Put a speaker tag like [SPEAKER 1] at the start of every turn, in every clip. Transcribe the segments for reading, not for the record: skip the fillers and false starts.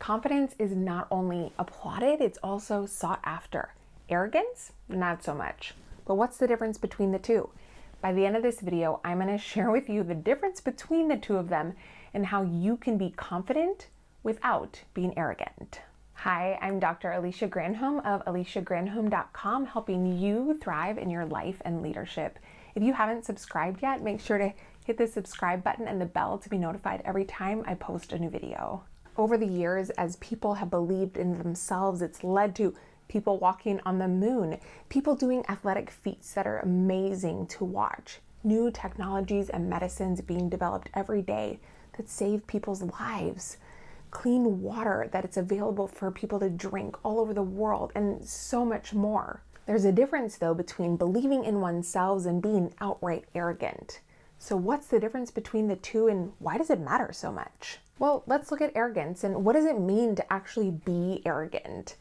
[SPEAKER 1] Confidence is not only applauded, it's also sought after. Arrogance, not so much. But what's the difference between the two? By the end of this video, I'm going to share with you the difference between the two of them and how you can be confident without being arrogant. Hi, I'm Dr. Alicia Granholm of aliciagranholm.com, helping you thrive in your life and leadership. If you haven't subscribed yet, make sure to hit the subscribe button and the bell to be notified every time I post a new video. Over the years, as people have believed in themselves, it's led to people walking on the moon, people doing athletic feats that are amazing to watch, new technologies and medicines being developed every day that save people's lives, clean water that it's available for people to drink all over the world, and so much more. There's a difference, though, between believing in oneself and being outright arrogant. So what's the difference between the two, and why does it matter so much? Well, let's look at arrogance, and what does it mean to actually be arrogant?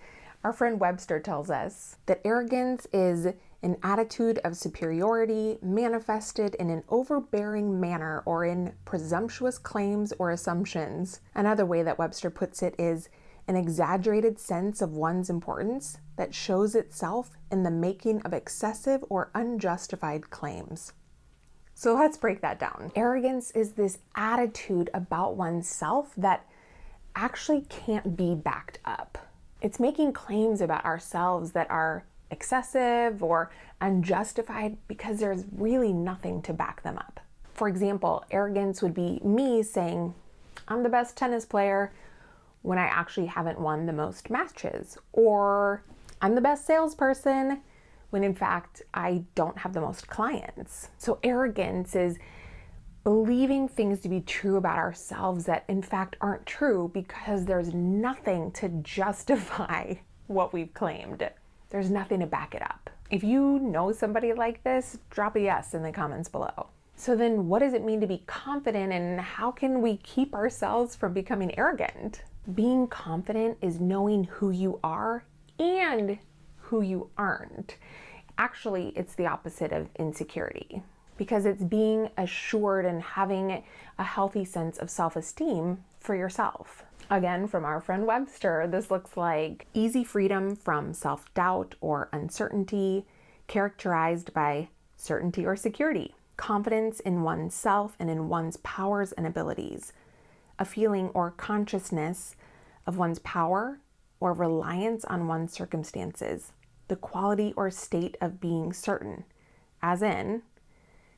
[SPEAKER 1] Our friend Webster tells us that arrogance is an attitude of superiority manifested in an overbearing manner or in presumptuous claims or assumptions. Another way that Webster puts it is an exaggerated sense of one's importance that shows itself in the making of excessive or unjustified claims. So let's break that down. Arrogance is this attitude about oneself that actually can't be backed up. It's making claims about ourselves that are excessive or unjustified because there's really nothing to back them up. For example, arrogance would be me saying, I'm the best tennis player when I actually haven't won the most matches, or I'm the best salesperson when in fact I don't have the most clients. So arrogance is believing things to be true about ourselves that in fact aren't true because there's nothing to justify what we've claimed. There's nothing to back it up. If you know somebody like this, drop a yes in the comments below. So then what does it mean to be confident, and how can we keep ourselves from becoming arrogant? Being confident is knowing who you are and who you aren't. Actually, it's the opposite of insecurity, because it's being assured and having a healthy sense of self-esteem for yourself. Again, from our friend Webster, this looks like easy freedom from self-doubt or uncertainty, characterized by certainty or security, confidence in oneself and in one's powers and abilities, a feeling or consciousness of one's power or reliance on one's circumstances, the quality or state of being certain, as in,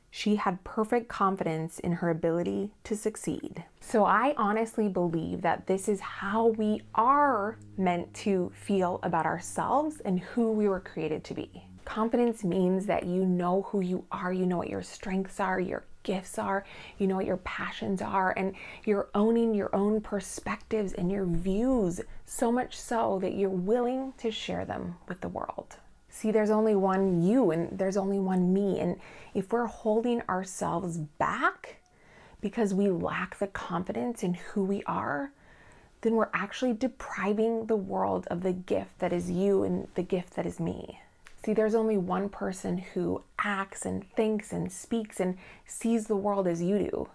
[SPEAKER 1] she had perfect confidence in her ability to succeed. So I honestly believe that this is how we are meant to feel about ourselves and who we were created to be. Confidence means that you know who you are, you know what your strengths are, your gifts are, you know what your passions are, and you're owning your own perspectives and your views, so much so that you're willing to share them with the world. See, there's only one you and there's only one me. And if we're holding ourselves back because we lack the confidence in who we are, then we're actually depriving the world of the gift that is you and the gift that is me. See, there's only one person who acts and thinks and speaks and sees the world as you do,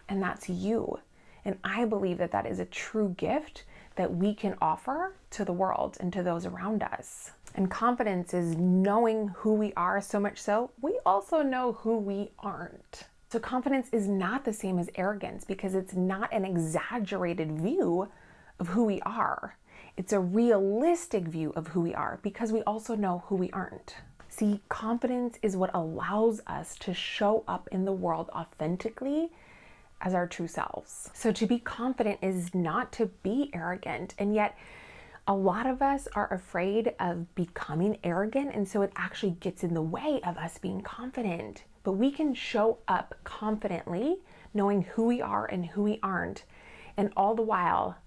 [SPEAKER 1] and that's you. And I believe that that is a true gift that we can offer to the world and to those around us. And confidence is knowing who we are, so much so we also know who we aren't. So confidence is not the same as arrogance because it's not an exaggerated view of who we are. It's a realistic view of who we are because we also know who we aren't. See, confidence is what allows us to show up in the world authentically as our true selves. So to be confident is not to be arrogant, and yet a lot of us are afraid of becoming arrogant, and so it actually gets in the way of us being confident. But we can show up confidently, knowing who we are and who we aren't, and all the while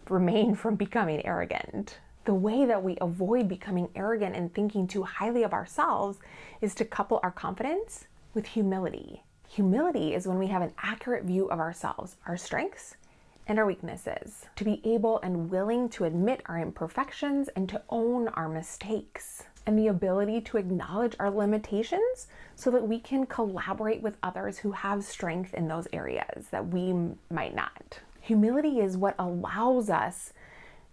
[SPEAKER 1] remain from becoming arrogant. The way that we avoid becoming arrogant and thinking too highly of ourselves is to couple our confidence with humility. Humility is when we have an accurate view of ourselves, our strengths, and our weaknesses, to be able and willing to admit our imperfections and to own our mistakes, and the ability to acknowledge our limitations so that we can collaborate with others who have strength in those areas that we might not. Humility is what allows us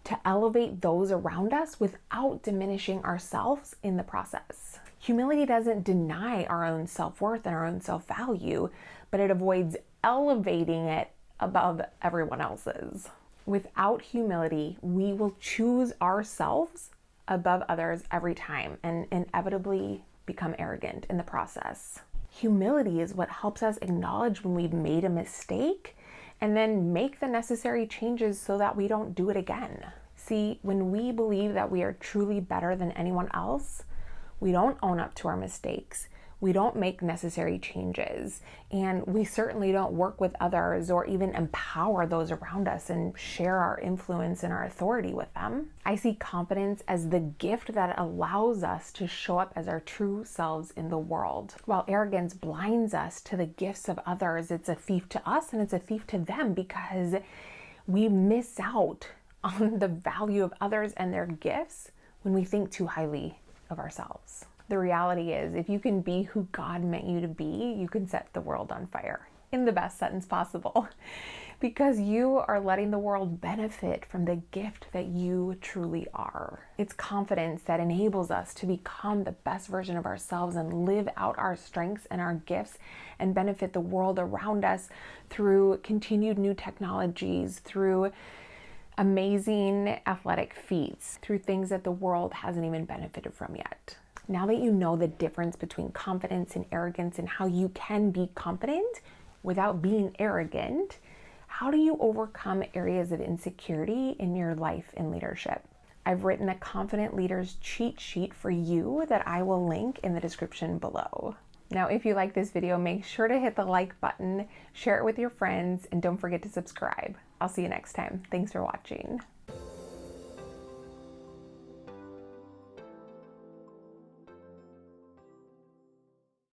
[SPEAKER 1] to elevate those around us without diminishing ourselves in the process. Humility doesn't deny our own self-worth and our own self-value, but it avoids elevating it above everyone else's. Without humility, we will choose ourselves above others every time and inevitably become arrogant in the process. Humility is what helps us acknowledge when we've made a mistake and then make the necessary changes so that we don't do it again. See, when we believe that we are truly better than anyone else, we don't own up to our mistakes. We don't make necessary changes, and we certainly don't work with others or even empower those around us and share our influence and our authority with them. I see confidence as the gift that allows us to show up as our true selves in the world. While arrogance blinds us to the gifts of others, it's a thief to us and it's a thief to them because we miss out on the value of others and their gifts when we think too highly of ourselves. The reality is, if you can be who God meant you to be, you can set the world on fire in the best sentence possible because you are letting the world benefit from the gift that you truly are. It's confidence that enables us to become the best version of ourselves and live out our strengths and our gifts and benefit the world around us through continued new technologies, through amazing athletic feats, through things that the world hasn't even benefited from yet. Now that you know the difference between confidence and arrogance and how you can be confident without being arrogant, how do you overcome areas of insecurity in your life and leadership? I've written a Confident Leaders cheat sheet for you that I will link in the description below. Now, if you like this video, make sure to hit the like button, share it with your friends, and don't forget to subscribe. I'll see you next time. Thanks for watching.